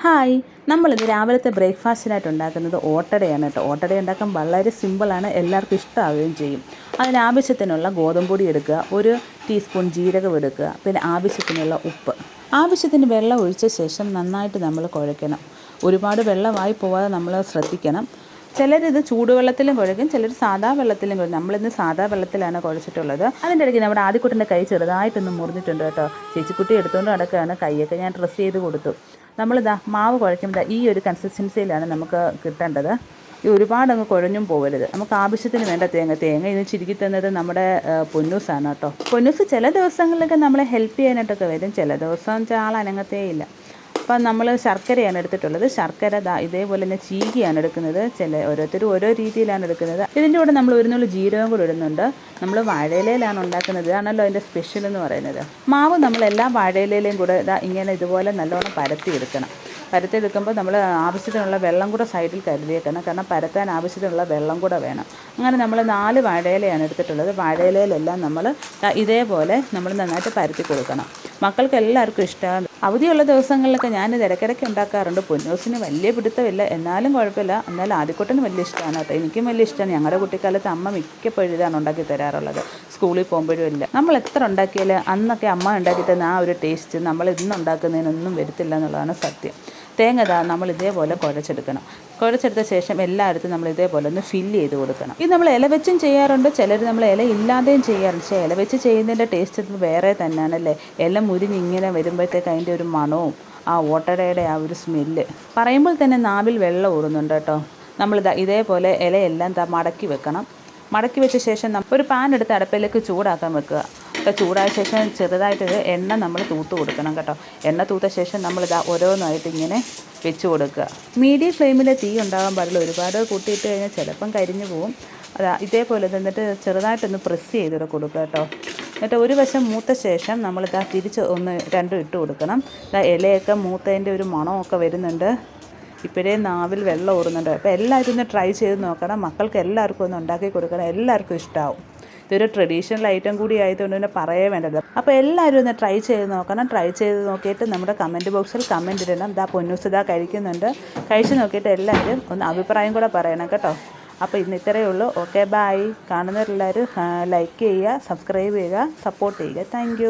Hi, നമ്മളിന്ന് രാവിലത്തെ ബ്രേക്ക്ഫാസ്റ്റിനായിട്ട് ഉണ്ടാക്കുന്നത് ഓട്ടടയാണ് കേട്ടോ. ഓട്ടട ഉണ്ടാക്കാൻ വളരെ സിമ്പിളാണ്, എല്ലാവർക്കും ഇഷ്ടമാവുകയും ചെയ്യും. അതിനാവശ്യത്തിനുള്ള ഗോതമ്പൊടി എടുക്കുക, ഒരു ടീസ്പൂൺ ജീരകം എടുക്കുക, പിന്നെ ആവശ്യത്തിനുള്ള ഉപ്പ്, ആവശ്യത്തിന് വെള്ളം ഒഴിച്ച ശേഷം നന്നായിട്ട് നമ്മൾ കുഴയ്ക്കണം. ഒരുപാട് വെള്ളമായി പോവാതെ നമ്മൾ ശ്രദ്ധിക്കണം. ചിലരിത് ചൂടുവെള്ളത്തിലും കുഴയ്ക്കും, ചിലർ സാധാ വെള്ളത്തിലും കുഴക്കും. നമ്മളിന്ന് സാധാ വെള്ളത്തിലാണ് കുഴച്ചിട്ടുള്ളത്. അതിൻ്റെ ഇടയ്ക്ക് നമ്മുടെ ആദ്യക്കുട്ടൻ്റെ കൈ ചെറുതായിട്ടൊന്ന് മുറിഞ്ഞിട്ടുണ്ട് കേട്ടോ. ചേച്ചിക്കുട്ടി എടുത്തുകൊണ്ട് നടക്കുകയാണ്. കൈയൊക്കെ ഞാൻ ഡ്രസ്സ് ചെയ്ത് കൊടുത്തു. നമ്മളിതാ മാവ് കുഴയ്ക്കുമ്പോൾ ഈ ഒരു കൺസിസ്റ്റൻസിയിലാണ് നമുക്ക് കിട്ടേണ്ടത്. ഈ ഒരുപാടങ്ങ് കുഴഞ്ഞും പോകരുത്. നമുക്ക് ആവശ്യത്തിന് വേണ്ട തേങ്ങ ഇത് ചിരുക്കി തന്നത് നമ്മുടെ പൊന്നൂസാണ് കേട്ടോ. പൊന്നൂസ് ചില ദിവസങ്ങളിലൊക്കെ നമ്മളെ ഹെൽപ്പ് ചെയ്യാനായിട്ടൊക്കെ വരും, ചില ദിവസം ആൾ അനങ്ങത്തേ ഇല്ല. അപ്പം നമ്മൾ ശർക്കരയാണ് എടുത്തിട്ടുള്ളത്. ശർക്കര ഇതേപോലെ തന്നെ ചീകിയാണ് എടുക്കുന്നത്. ഓരോരുത്തരും ഓരോ രീതിയിലാണ് എടുക്കുന്നത്. ഇതിൻ്റെ കൂടെ നമ്മൾ ഒരു നുള്ളി ജീരകം കൂടെ ഇടുന്നുണ്ട്. നമ്മൾ വാഴയിലയിലാണ് ഉണ്ടാക്കുന്നത്, ഇതാണല്ലോ അതിൻ്റെ സ്പെഷ്യൽ എന്ന് പറയുന്നത്. മാവ് നമ്മൾ എല്ലാ വാഴയിലയിലും കൂടെ ഇതുപോലെ നല്ലോണം പരത്തിയെടുക്കണം. പരത്തിയെടുക്കുമ്പോൾ നമ്മൾ ആവശ്യത്തിനുള്ള വെള്ളം കൂടെ സൈഡിൽ കരുതിയേക്കണം, കാരണം പരത്താൻ ആവശ്യത്തിനുള്ള വെള്ളം കൂടെ വേണം. അങ്ങനെ നമ്മൾ 4 വാഴയിലയാണ് എടുത്തിട്ടുള്ളത്. വാഴയിലയിലെല്ലാം നമ്മൾ ഇതേപോലെ നമ്മൾ നന്നായിട്ട് പരത്തി കൊടുക്കണം. മക്കൾക്ക് എല്ലാവർക്കും ഇഷ്ടമാണ്. അവധിയുള്ള ദിവസങ്ങളിലൊക്കെ ഞാനിത് ഇടയ്ക്കിടയ്ക്ക് ഉണ്ടാക്കാറുണ്ട്. പൊന്നൂസിന് വലിയ പിടുത്തമില്ല, എന്നാലും കുഴപ്പമില്ല. എന്നാലും ആദ്യക്കുട്ടന് വലിയ ഇഷ്ടമാണ് കേട്ടോ. എനിക്കും വലിയ ഇഷ്ടമാണ്. ഞങ്ങളുടെ കുട്ടിക്കാലത്ത് അമ്മ മിക്കപ്പോഴും ഇതാണ് ഉണ്ടാക്കി തരാറുള്ളത്, സ്കൂളിൽ പോകുമ്പോഴും ഇല്ല. നമ്മൾ എത്ര ഉണ്ടാക്കിയാൽ അന്നൊക്കെ അമ്മ ഉണ്ടാക്കി തന്ന ആ ഒരു ടേസ്റ്റ് നമ്മൾ ഇന്ന് ഉണ്ടാക്കുന്നതിനൊന്നും വരത്തില്ല എന്നുള്ളതാണ് സത്യം. തേങ്ങ നമ്മൾ ഇതേപോലെ കുഴച്ചെടുത്ത ശേഷം എല്ലായിടത്തും നമ്മൾ ഇതേപോലെ ഒന്ന് ഫില്ല് ചെയ്ത് കൊടുക്കണം. ഇത് നമ്മൾ ഇല വെച്ചും ചെയ്യാറുണ്ട്, ചിലർ നമ്മൾ ഇല ഇല്ലാതെയും ചെയ്യാറുണ്ട്. പക്ഷേ ഇല വെച്ച് ചെയ്യുന്നതിൻ്റെ ടേസ്റ്റ് വേറെ തന്നെയാണല്ലേ. ഇല മുരിഞ്ഞിങ്ങനെ വരുമ്പോഴത്തേക്ക് അതിൻ്റെ ഒരു മണവും ആ ഓട്ടടയുടെ ആ ഒരു സ്മെല്ല് പറയുമ്പോൾ തന്നെ നാവിൽ വെള്ളം ഊറുന്നുണ്ട് കേട്ടോ. ഇതേപോലെ ഇലയെല്ലാം മടക്കി വെക്കണം. മടക്കി വെച്ച ശേഷം ഒരു പാൻ എടുത്ത് അടുപ്പിലേക്ക് ചൂടാക്കാൻ വെക്കുക. അപ്പോൾ ചൂടായ ശേഷം ചെറുതായിട്ട് എണ്ണ നമ്മൾ തൂത്ത് കൊടുക്കണം കേട്ടോ. എണ്ണ തൂത്ത ശേഷം ഓരോന്നായിട്ട് ഇങ്ങനെ വെച്ച് കൊടുക്കുക. മീഡിയം ഫ്ലെയിമിൽ തീ ഉണ്ടാകാൻ പാടില്ല. ഒരുപാട് കൂട്ടിയിട്ട് കഴിഞ്ഞാൽ ചിലപ്പം കരിഞ്ഞു പോവും. ഇതേപോലെ എന്നിട്ട് ചെറുതായിട്ടൊന്ന് പ്രസ് ചെയ്തിട്ട് കൊടുക്കുക കേട്ടോ. എന്നിട്ട് ഒരു വശം മൂത്ത ശേഷം നമ്മൾ തിരിച്ച് 1-2 ഇട്ട് കൊടുക്കണം. ഇലയൊക്കെ മൂത്തതിൻ്റെ ഒരു മണമൊക്കെ വരുന്നുണ്ട്. ഇപ്പോഴേ നാവിൽ വെള്ളം ഊറുന്നുണ്ട്. അപ്പോൾ എല്ലാവരും ഒന്ന് ട്രൈ ചെയ്ത് നോക്കണം. മക്കൾക്ക് എല്ലാവർക്കും ഒന്ന് ഉണ്ടാക്കി കൊടുക്കണം, എല്ലാവർക്കും ഇഷ്ടമാവും. ഇതൊരു ട്രഡീഷണൽ ഐറ്റം കൂടി ആയതുകൊണ്ട് തന്നെ പറയേ വേണ്ടല്ലോ. അപ്പോൾ എല്ലാവരും ഒന്ന് ട്രൈ ചെയ്ത് നോക്കണം. ട്രൈ ചെയ്ത് നോക്കിയിട്ട് നമ്മുടെ കമൻറ്റ് ബോക്സിൽ കമൻറ്റ് ഇടണം. പൊന്നൂസ് കഴിക്കുന്നുണ്ട്. കഴിച്ച് നോക്കിയിട്ട് എല്ലാവരും ഒന്ന് അഭിപ്രായം കൂടെ പറയണം കേട്ടോ. അപ്പോൾ ഇന്ന് ഇത്രയേ ഉള്ളൂ. Okay, bye. കാണുന്നവരെല്ലാവരും ലൈക്ക് ചെയ്യുക, സബ്സ്ക്രൈബ് ചെയ്യുക, സപ്പോർട്ട് ചെയ്യുക. താങ്ക്